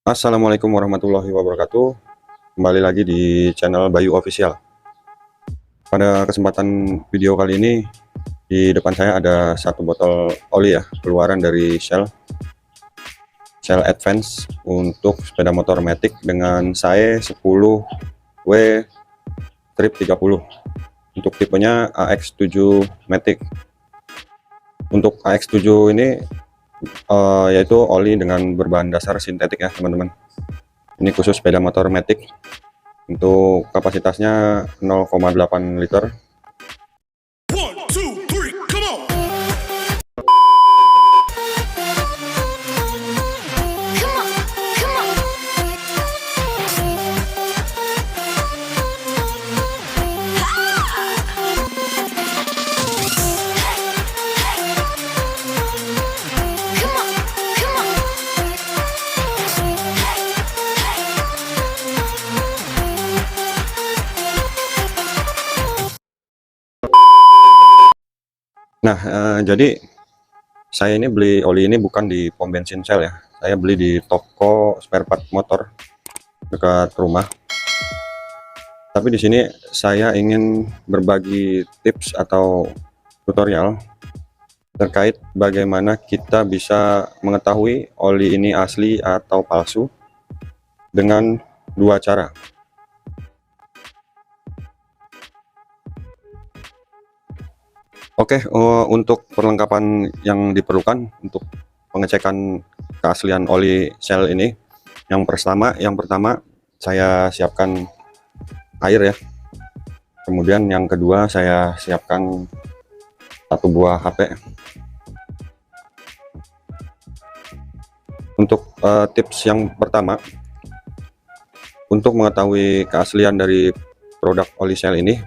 Assalamualaikum warahmatullahi wabarakatuh. Kembali lagi di channel Bayu Official. Pada kesempatan video kali ini, di depan saya ada satu botol oli ya, keluaran dari Shell Advance untuk sepeda motor Matic dengan size 10W-30. Untuk tipenya AX7 Matic. Untuk AX7 ini yaitu oli dengan berbahan dasar sintetik ya teman-teman. Ini khusus sepeda motor Matic. Untuk kapasitasnya 0,8 liter. Nah, jadi saya ini beli oli ini bukan di pom bensin Shell ya. Saya beli di toko spare part motor dekat rumah. Tapi di sini saya ingin berbagi tips atau tutorial terkait bagaimana kita bisa mengetahui oli ini asli atau palsu dengan dua cara. Oke, untuk perlengkapan yang diperlukan untuk pengecekan keaslian oli Shell ini, yang pertama saya siapkan air ya. Kemudian yang kedua saya siapkan satu buah HP. Untuk tips yang pertama, untuk mengetahui keaslian dari produk oli Shell ini,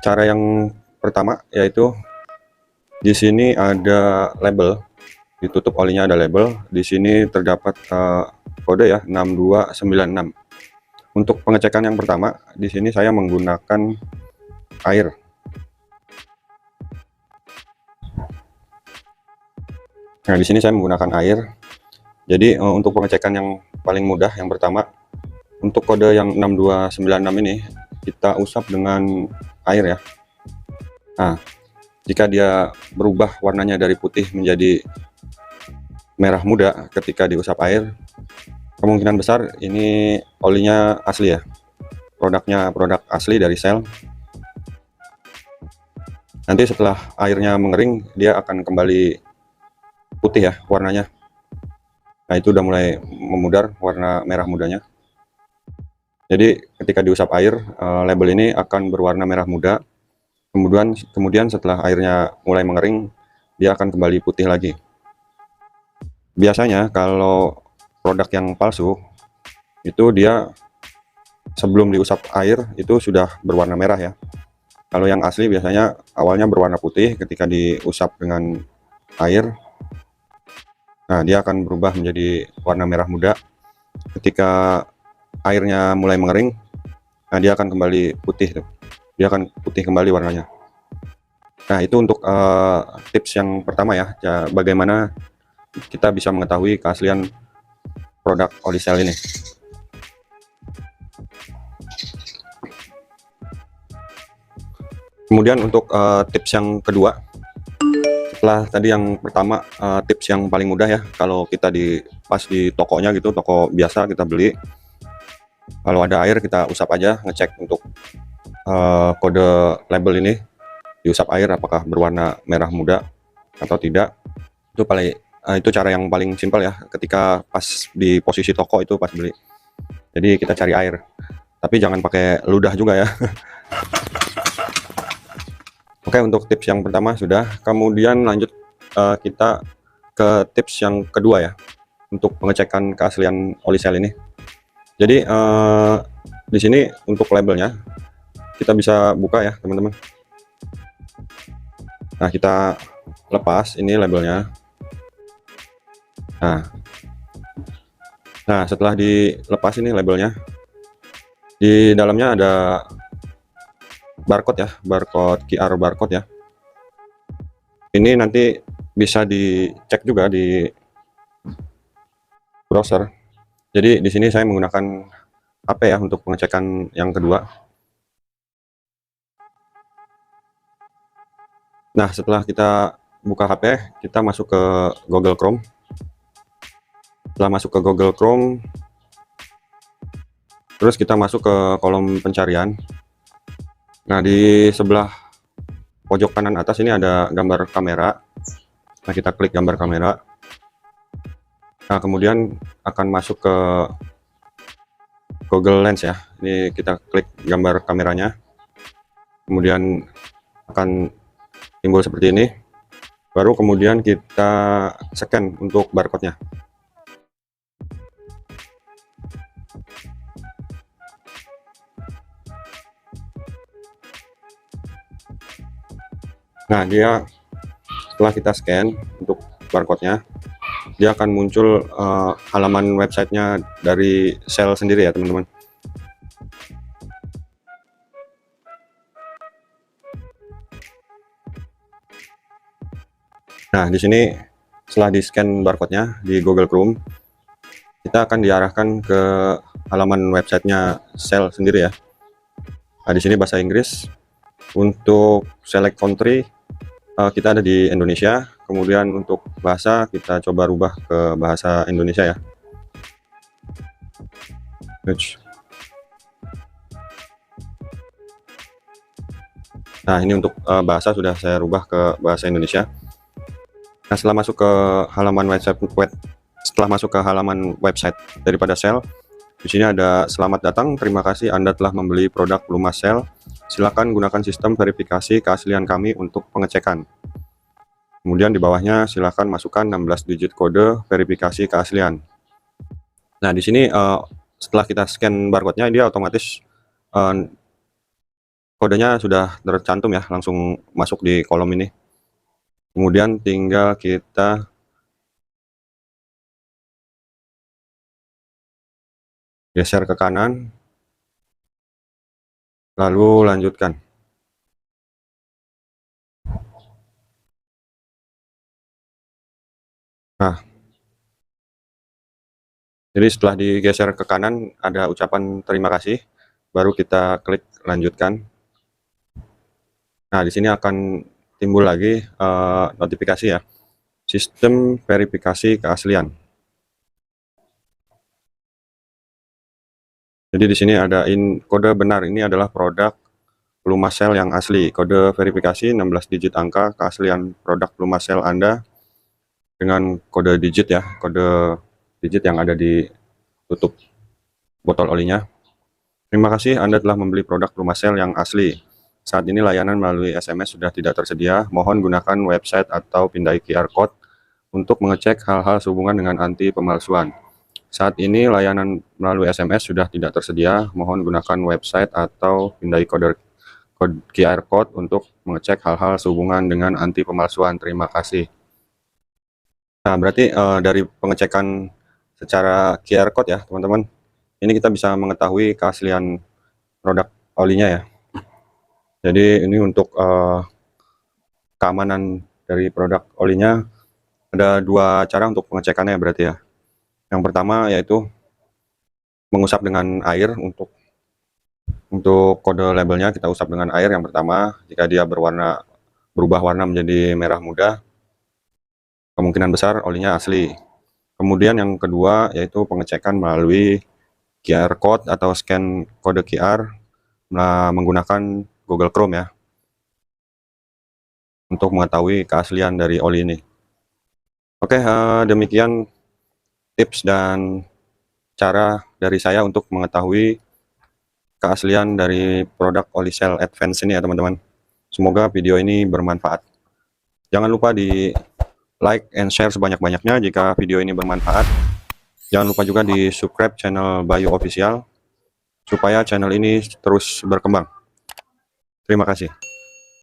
cara yang pertama yaitu di sini ada label, ditutup olinya ada label. Di sini terdapat kode ya 6296. Untuk pengecekan yang pertama, di sini saya menggunakan air. Nah, di sini saya menggunakan air. Jadi untuk pengecekan yang paling mudah, yang pertama, untuk kode yang 6296 ini kita usap dengan air ya. Nah, jika dia berubah warnanya dari putih menjadi merah muda ketika diusap air, kemungkinan besar ini olinya asli ya, produk asli dari Shell. Nanti setelah airnya mengering, dia akan kembali putih ya warnanya. Nah, itu udah mulai memudar warna merah mudanya. Jadi ketika diusap air, label ini akan berwarna merah muda. Kemudian setelah airnya mulai mengering, dia akan kembali putih lagi. Biasanya kalau produk yang palsu itu dia sebelum diusap air itu sudah berwarna merah ya. Kalau yang asli biasanya awalnya berwarna putih, ketika diusap dengan air, nah dia akan berubah menjadi warna merah muda. Ketika airnya mulai mengering, nah dia akan kembali putih tuh. Dia akan putih kembali warnanya. Nah, itu untuk tips yang pertama ya, bagaimana kita bisa mengetahui keaslian produk oli Shell ini. Kemudian untuk tips yang kedua, setelah tadi yang pertama, tips yang paling mudah ya, kalau kita pas di tokonya gitu, toko biasa kita beli, kalau ada air kita usap aja, ngecek untuk kode label ini, diusap air apakah berwarna merah muda atau tidak. Itu cara yang paling simpel ya, ketika pas di posisi toko itu pas beli. Jadi kita cari air, tapi jangan pakai ludah juga ya. Oke, untuk tips yang pertama sudah. Kemudian lanjut kita ke tips yang kedua ya, untuk pengecekan keaslian oli Shell ini. Jadi di sini untuk labelnya kita bisa buka ya teman-teman. Nah, kita lepas ini labelnya. Nah, setelah dilepas ini labelnya, di dalamnya ada barcode ya, QR barcode ya. Ini nanti bisa dicek juga di browser. Jadi di sini saya menggunakan HP ya untuk pengecekan yang kedua. Nah, setelah kita buka HP, kita masuk ke Google Chrome. Setelah masuk ke Google Chrome, terus kita masuk ke kolom pencarian. Nah, di sebelah pojok kanan atas ini ada gambar kamera. Nah, kita klik gambar kamera. Nah, kemudian akan masuk ke Google Lens ya. Ini kita klik gambar kameranya. Kemudian akan timbul seperti ini. Baru kemudian kita scan untuk barcode-nya. Nah, dia setelah kita scan untuk barcode-nya, dia akan muncul halaman websitenya dari sel sendiri ya teman-teman. Nah, di sini setelah di scan barcode-nya di Google Chrome, kita akan diarahkan ke halaman websitenya sel sendiri ya. Nah, di sini bahasa Inggris. Untuk select country, kita ada di Indonesia. Kemudian untuk bahasa kita coba rubah ke bahasa Indonesia ya. Nah, ini untuk bahasa sudah saya rubah ke bahasa Indonesia. Nah, setelah masuk ke halaman website daripada sel, di sini ada selamat datang, terima kasih Anda telah membeli produk Lumas Sel. Silakan gunakan sistem verifikasi keaslian kami untuk pengecekan. Kemudian di bawahnya silakan masukkan 16 digit kode verifikasi keaslian. Nah, di sini setelah kita scan barcode-nya, dia otomatis kodenya sudah tercantum ya, langsung masuk di kolom ini. Kemudian tinggal kita geser ke kanan, lalu lanjutkan. Nah, jadi setelah digeser ke kanan ada ucapan terima kasih, baru kita klik lanjutkan. Nah, di sini akan timbul lagi notifikasi ya, sistem verifikasi keaslian. Jadi di sini ada kode benar, ini adalah produk Lumas Sel yang asli. Kode verifikasi 16 digit angka keaslian produk Lumas Sel Anda dengan kode digit ya, kode digit yang ada di tutup botol olinya. Terima kasih Anda telah membeli produk Lumas Sel yang asli. Saat ini layanan melalui SMS sudah tidak tersedia. Mohon gunakan website atau pindai QR Code untuk mengecek hal-hal sehubungan dengan anti pemalsuan. Saat ini layanan melalui SMS sudah tidak tersedia. Mohon gunakan website atau pindai kode QR Code untuk mengecek hal-hal sehubungan dengan anti pemalsuan. Terima kasih. Nah, berarti dari pengecekan secara QR Code ya teman-teman, ini kita bisa mengetahui keaslian produk olinya ya. Jadi ini untuk keamanan dari produk olinya, ada dua cara untuk pengecekannya berarti ya. Yang pertama yaitu mengusap dengan air. Untuk kode labelnya kita usap dengan air yang pertama. Jika dia berubah warna menjadi merah muda, kemungkinan besar olinya asli. Kemudian yang kedua yaitu pengecekan melalui QR Code atau scan kode QR menggunakan Google Chrome ya, untuk mengetahui keaslian dari oli ini. Oke, demikian tips dan cara dari saya untuk mengetahui keaslian dari produk oli sel advance ini ya teman-teman. Semoga video ini bermanfaat. Jangan lupa di like and share sebanyak-banyaknya jika video ini bermanfaat. Jangan lupa juga di subscribe channel Bayu Official supaya channel ini terus berkembang. Terima kasih.